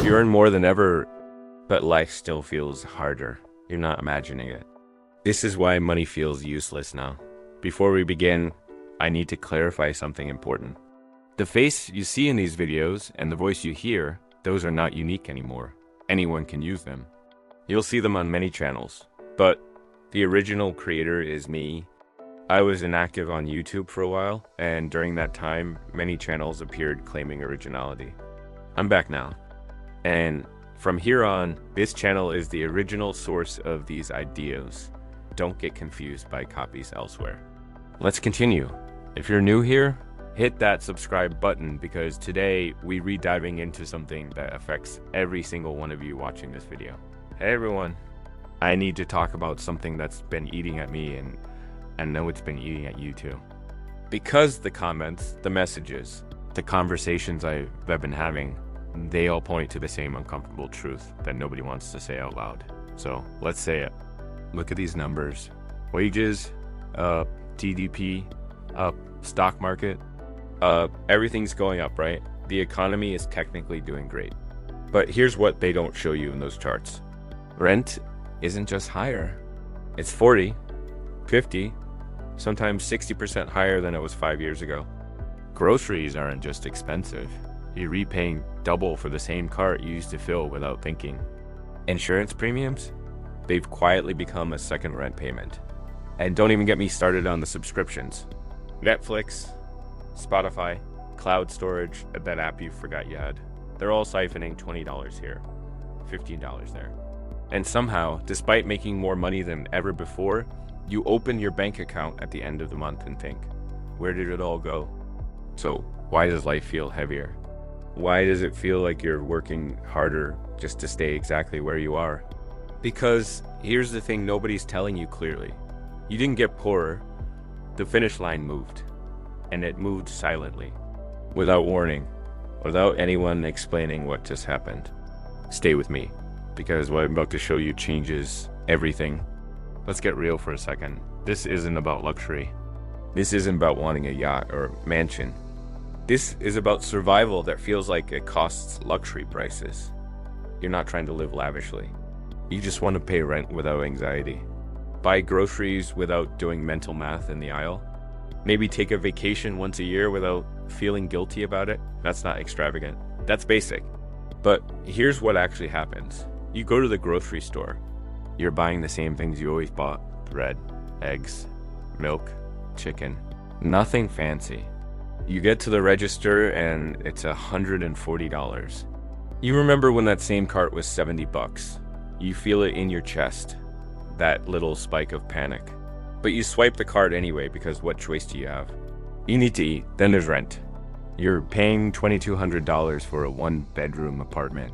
You earn more than ever, but life still feels harder. You're not imagining it. This is why money feels useless now. Before we begin, I need to clarify something important. The face you see in these videos and the voice you hear, those are not unique anymore. Anyone can use them. You'll see them on many channels, but the original creator is me. I was inactive on YouTube for a while, and during that time, many channels appeared claiming originality. I'm back now, and from here on, this channel is the original source of these ideas. Don't get confused by copies elsewhere. Let's continue. If you're new here, hit that subscribe button because today we re-diving into something that affects every single one of you watching this video. Hey everyone, I need to talk about something that's been eating at me, and I know it's been eating at you too. Because the comments, the messages, the conversations I've been having, they all point to the same uncomfortable truth that nobody wants to say out loud. So let's say it. Look at these numbers. Wages, up, GDP, up, stock market, everything's going up, right? The economy is technically doing great. But here's what they don't show you in those charts. Rent isn't just higher. It's 40, 50, sometimes 60% higher than it was 5 years ago. Groceries aren't just expensive. You're repaying double for the same cart you used to fill without thinking. Insurance premiums? They've quietly become a second rent payment. And don't even get me started on the subscriptions. Netflix, Spotify, cloud storage, that app you forgot you had. They're all siphoning $20 here, $15 there. And somehow, despite making more money than ever before, you open your bank account at the end of the month and think, where did it all go? So why does life feel heavier? Why does it feel like you're working harder just to stay exactly where you are? Because here's the thing nobody's telling you clearly. You didn't get poorer. The finish line moved. And it moved silently. Without warning. Without anyone explaining what just happened. Stay with me. Because what I'm about to show you changes everything. Let's get real for a second. This isn't about luxury. This isn't about wanting a yacht or mansion. This is about survival that feels like it costs luxury prices. You're not trying to live lavishly. You just want to pay rent without anxiety. Buy groceries without doing mental math in the aisle. Maybe take a vacation once a year without feeling guilty about it. That's not extravagant. That's basic. But here's what actually happens. You go to the grocery store. You're buying the same things you always bought. Bread, eggs, milk, chicken. Nothing fancy. You get to the register and it's $140. You remember when that same cart was 70 bucks. You feel it in your chest, that little spike of panic. But you swipe the card anyway because what choice do you have? You need to eat, then there's rent. You're paying $2,200 for a one-bedroom apartment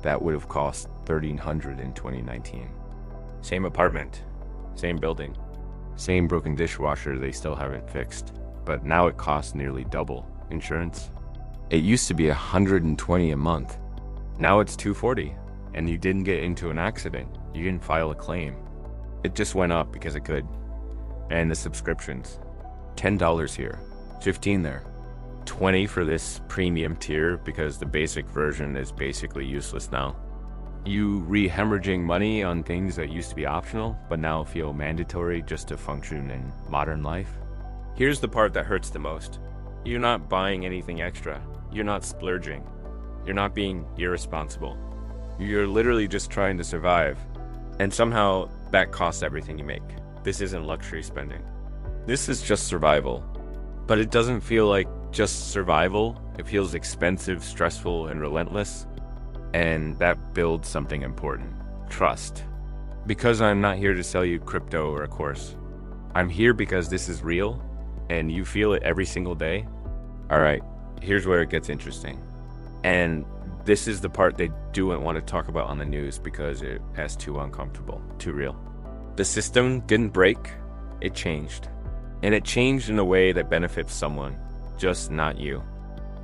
that would have cost $1,300 in 2019. Same apartment, same building, same broken dishwasher they still haven't fixed. But now it costs nearly double. Insurance? It used to be $120 a month. Now it's $240, and you didn't get into an accident. You didn't file a claim. It just went up because it could. And the subscriptions. $10 here, $15 there. $20 for this premium tier because the basic version is basically useless now. You re-hemorrhaging money on things that used to be optional, but now feel mandatory just to function in modern life. Here's the part that hurts the most. You're not buying anything extra. You're not splurging. You're not being irresponsible. You're literally just trying to survive. And somehow that costs everything you make. This isn't luxury spending. This is just survival. But it doesn't feel like just survival. It feels expensive, stressful, and relentless. And that builds something important. Trust. Because I'm not here to sell you crypto or a course. I'm here because this is real. And you feel it every single day. All right, here's where it gets interesting. And this is the part they don't want to talk about on the news because it's too uncomfortable, too real. The system didn't break, it changed. And it changed in a way that benefits someone, just not you.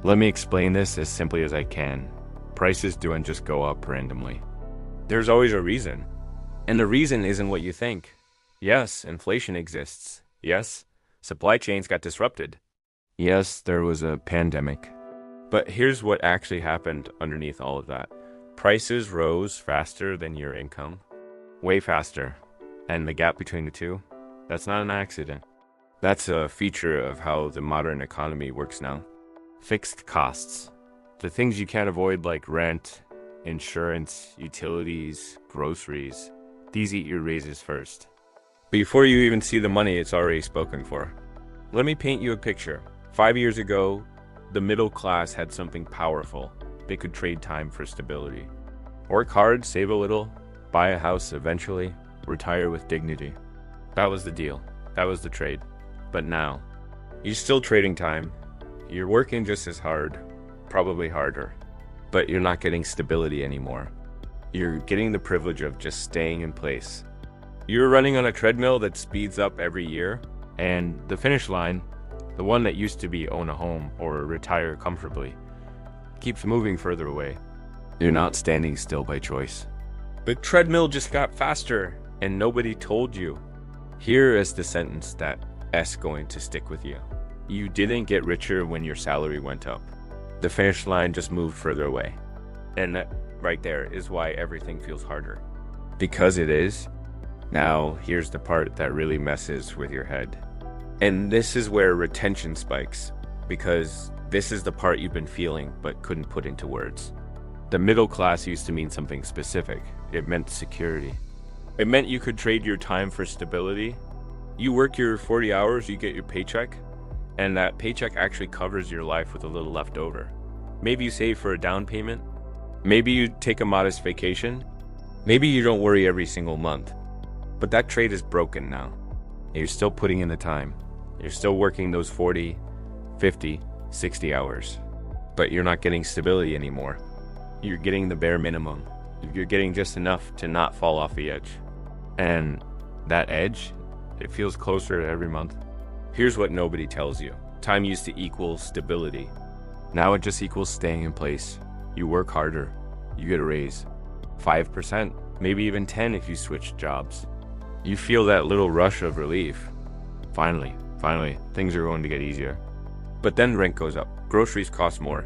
Let me explain this as simply as I can. Prices don't just go up randomly. There's always a reason. And the reason isn't what you think. Yes, inflation exists. Yes, supply chains got disrupted. Yes, there was a pandemic. But here's what actually happened underneath all of that. Prices rose faster than your income, way faster. And the gap between the two, that's not an accident. That's a feature of how the modern economy works now. Fixed costs. The things you can't avoid like rent, insurance, utilities, groceries, these eat your raises first. Before you even see the money, it's already spoken for. Let me paint you a picture. 5 years ago, the middle class had something powerful. They could trade time for stability. Work hard, save a little, buy a house eventually, retire with dignity. That was the deal. That was the trade. But now, you're still trading time. You're working just as hard, probably harder, but you're not getting stability anymore. You're getting the privilege of just staying in place. You're running on a treadmill that speeds up every year, and the finish line, the one that used to be own a home or retire comfortably, keeps moving further away. You're not standing still by choice. The treadmill just got faster, and nobody told you. Here is the sentence that's going to stick with you. You didn't get richer when your salary went up. The finish line just moved further away. And that right there is why everything feels harder. Because it is. Now, here's the part that really messes with your head. And this is where retention spikes, because this is the part you've been feeling but couldn't put into words. The middle class used to mean something specific. It meant security. It meant you could trade your time for stability. You work your 40 hours, you get your paycheck, and that paycheck actually covers your life with a little left over. Maybe you save for a down payment. Maybe you take a modest vacation. Maybe you don't worry every single month. But that trade is broken now. You're still putting in the time. You're still working those 40, 50, 60 hours. But you're not getting stability anymore. You're getting the bare minimum. You're getting just enough to not fall off the edge. And that edge, it feels closer every month. Here's what nobody tells you. Time used to equal stability. Now it just equals staying in place. You work harder. You get a raise. 5%, maybe even 10 if you switch jobs. You feel that little rush of relief. Finally, things are going to get easier. But then rent goes up. Groceries cost more.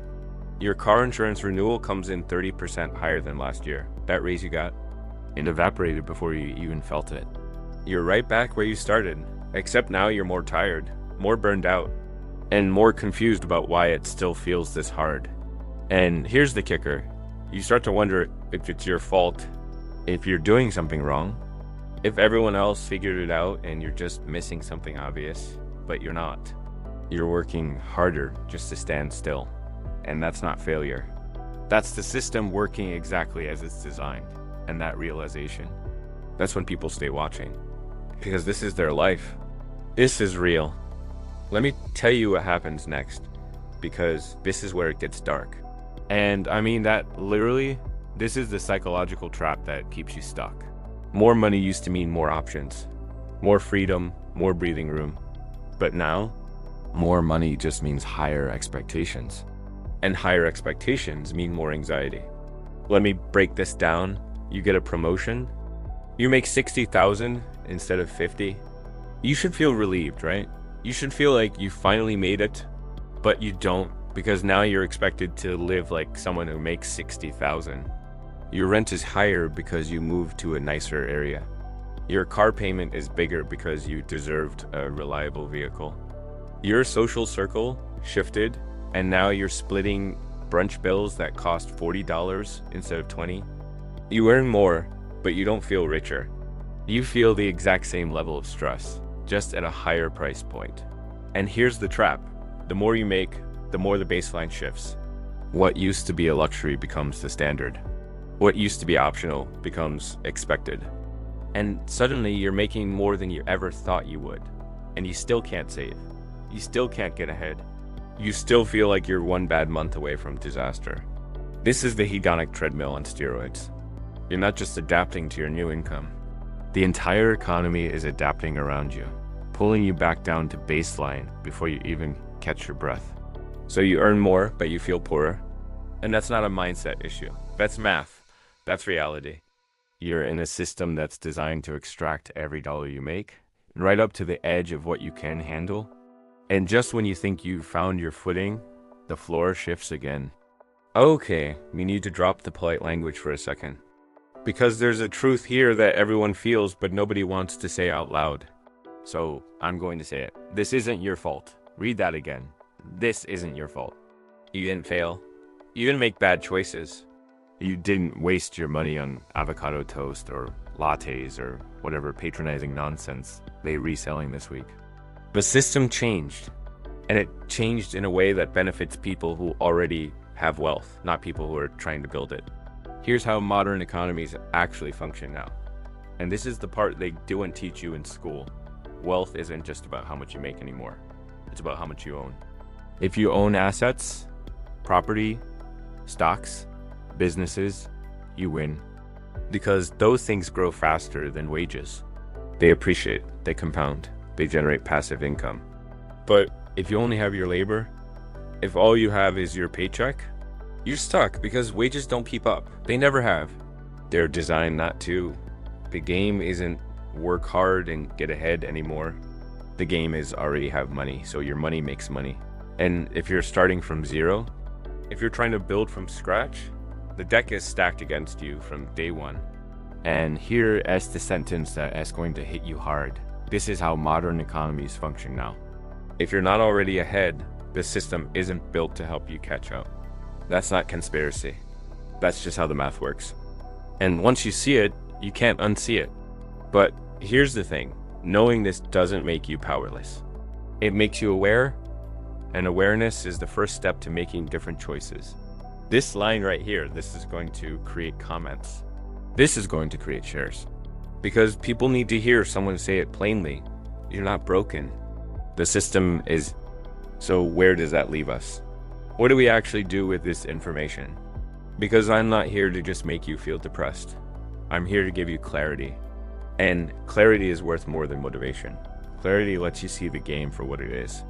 Your car insurance renewal comes in 30% higher than last year. That raise you got, it evaporated before you even felt it. You're right back where you started, except now you're more tired, more burned out, and more confused about why it still feels this hard. And here's the kicker. You start to wonder if it's your fault, if you're doing something wrong, if everyone else figured it out and you're just missing something obvious, but you're not. You're working harder just to stand still. And that's not failure. That's the system working exactly as it's designed. And that realization, that's when people stay watching. Because this is their life. This is real. Let me tell you what happens next. Because this is where it gets dark. And I mean that literally, this is the psychological trap that keeps you stuck. More money used to mean more options. More freedom, more breathing room. But now, more money just means higher expectations. And higher expectations mean more anxiety. Let me break this down. You get a promotion. You make 60,000 instead of 50. You should feel relieved, right? You should feel like you finally made it, but you don't, because now you're expected to live like someone who makes 60,000. Your rent is higher because you moved to a nicer area. Your car payment is bigger because you deserved a reliable vehicle. Your social circle shifted, and now you're splitting brunch bills that cost $40 instead of $20. You earn more, but you don't feel richer. You feel the exact same level of stress, just at a higher price point. And here's the trap. The more you make, the more the baseline shifts. What used to be a luxury becomes the standard. What used to be optional becomes expected. And suddenly you're making more than you ever thought you would. And you still can't save. You still can't get ahead. You still feel like you're one bad month away from disaster. This is the hedonic treadmill on steroids. You're not just adapting to your new income. The entire economy is adapting around you, pulling you back down to baseline before you even catch your breath. So you earn more, but you feel poorer. And that's not a mindset issue. That's math. That's reality. You're in a system that's designed to extract every dollar you make, right up to the edge of what you can handle. And just when you think you've found your footing, the floor shifts again. Okay, we need to drop the polite language for a second. Because there's a truth here that everyone feels, but nobody wants to say out loud. So I'm going to say it. This isn't your fault. Read that again. This isn't your fault. You didn't fail. You didn't make bad choices. You didn't waste your money on avocado toast or lattes or whatever patronizing nonsense they're reselling this week. The system changed, and it changed in a way that benefits people who already have wealth, not people who are trying to build it. Here's how modern economies actually function now. And this is the part they don't teach you in school. Wealth isn't just about how much you make anymore. It's about how much you own. If you own assets, property, stocks, businesses, you win. Because those things grow faster than wages. They appreciate, they compound, they generate passive income. But if you only have your labor, if all you have is your paycheck, you're stuck because wages don't keep up. They never have. They're designed not to. The game isn't work hard and get ahead anymore. The game is already have money, so your money makes money. And if you're starting from zero, if you're trying to build from scratch, the deck is stacked against you from day one. And here is the sentence that is going to hit you hard. This is how modern economies function now. If you're not already ahead, the system isn't built to help you catch up. That's not conspiracy. That's just how the math works. And once you see it, you can't unsee it. But here's the thing. Knowing this doesn't make you powerless. It makes you aware, and awareness is the first step to making different choices. This line right here, this is going to create comments. This is going to create shares. Because people need to hear someone say it plainly. You're not broken. The system is. So where does that leave us? What do we actually do with this information? Because I'm not here to just make you feel depressed. I'm here to give you clarity. And clarity is worth more than motivation. Clarity lets you see the game for what it is.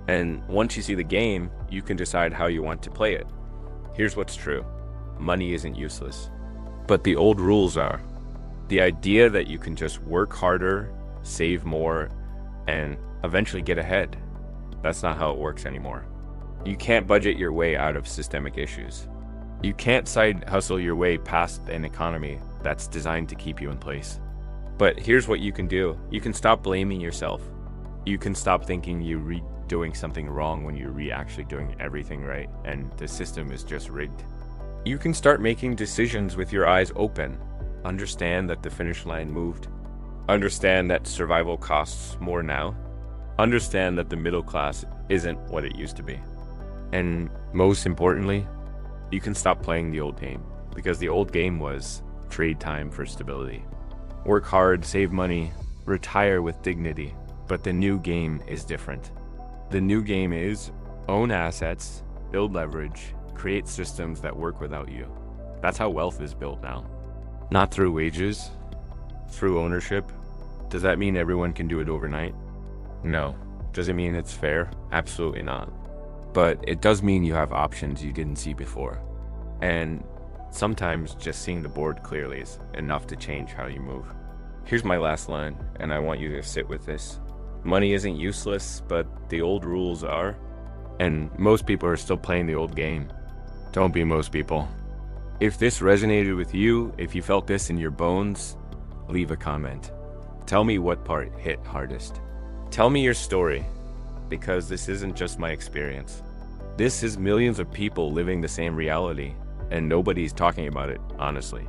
And once you see the game, you can decide how you want to play it. Here's what's true. Money isn't useless. But the old rules are. The idea that you can just work harder, save more, and eventually get ahead. That's not how it works anymore. You can't budget your way out of systemic issues. You can't side hustle your way past an economy that's designed to keep you in place. But here's what you can do. You can stop blaming yourself. You can stop thinking you're doing something wrong when you're actually doing everything right and the system is just rigged. You can start making decisions with your eyes open. Understand that the finish line moved. Understand that survival costs more now. Understand that the middle class isn't what it used to be. And most importantly, you can stop playing the old game, because the old game was trade time for stability. Work hard, save money, retire with dignity. But the new game is different. The new game is own assets, build leverage, create systems that work without you. That's how wealth is built now. Not through wages, through ownership. Does that mean everyone can do it overnight? No. Does it mean it's fair? Absolutely not. But it does mean you have options you didn't see before. And sometimes just seeing the board clearly is enough to change how you move. Here's my last line, and I want you to sit with this. Money isn't useless, but the old rules are. And most people are still playing the old game. Don't be most people. If this resonated with you, if you felt this in your bones, leave a comment. Tell me what part hit hardest. Tell me your story, because this isn't just my experience. This is millions of people living the same reality, and nobody's talking about it, honestly.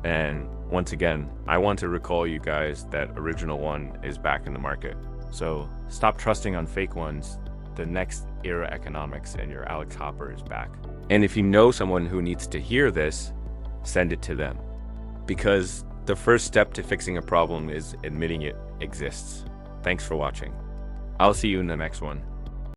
And once again, I want to recall you guys that Original One is back in the market. So stop trusting on fake ones. The next era economics and your Alex Hopper is back. And if you know someone who needs to hear this, send it to them. Because the first step to fixing a problem is admitting it exists. Thanks for watching. I'll see you in the next one.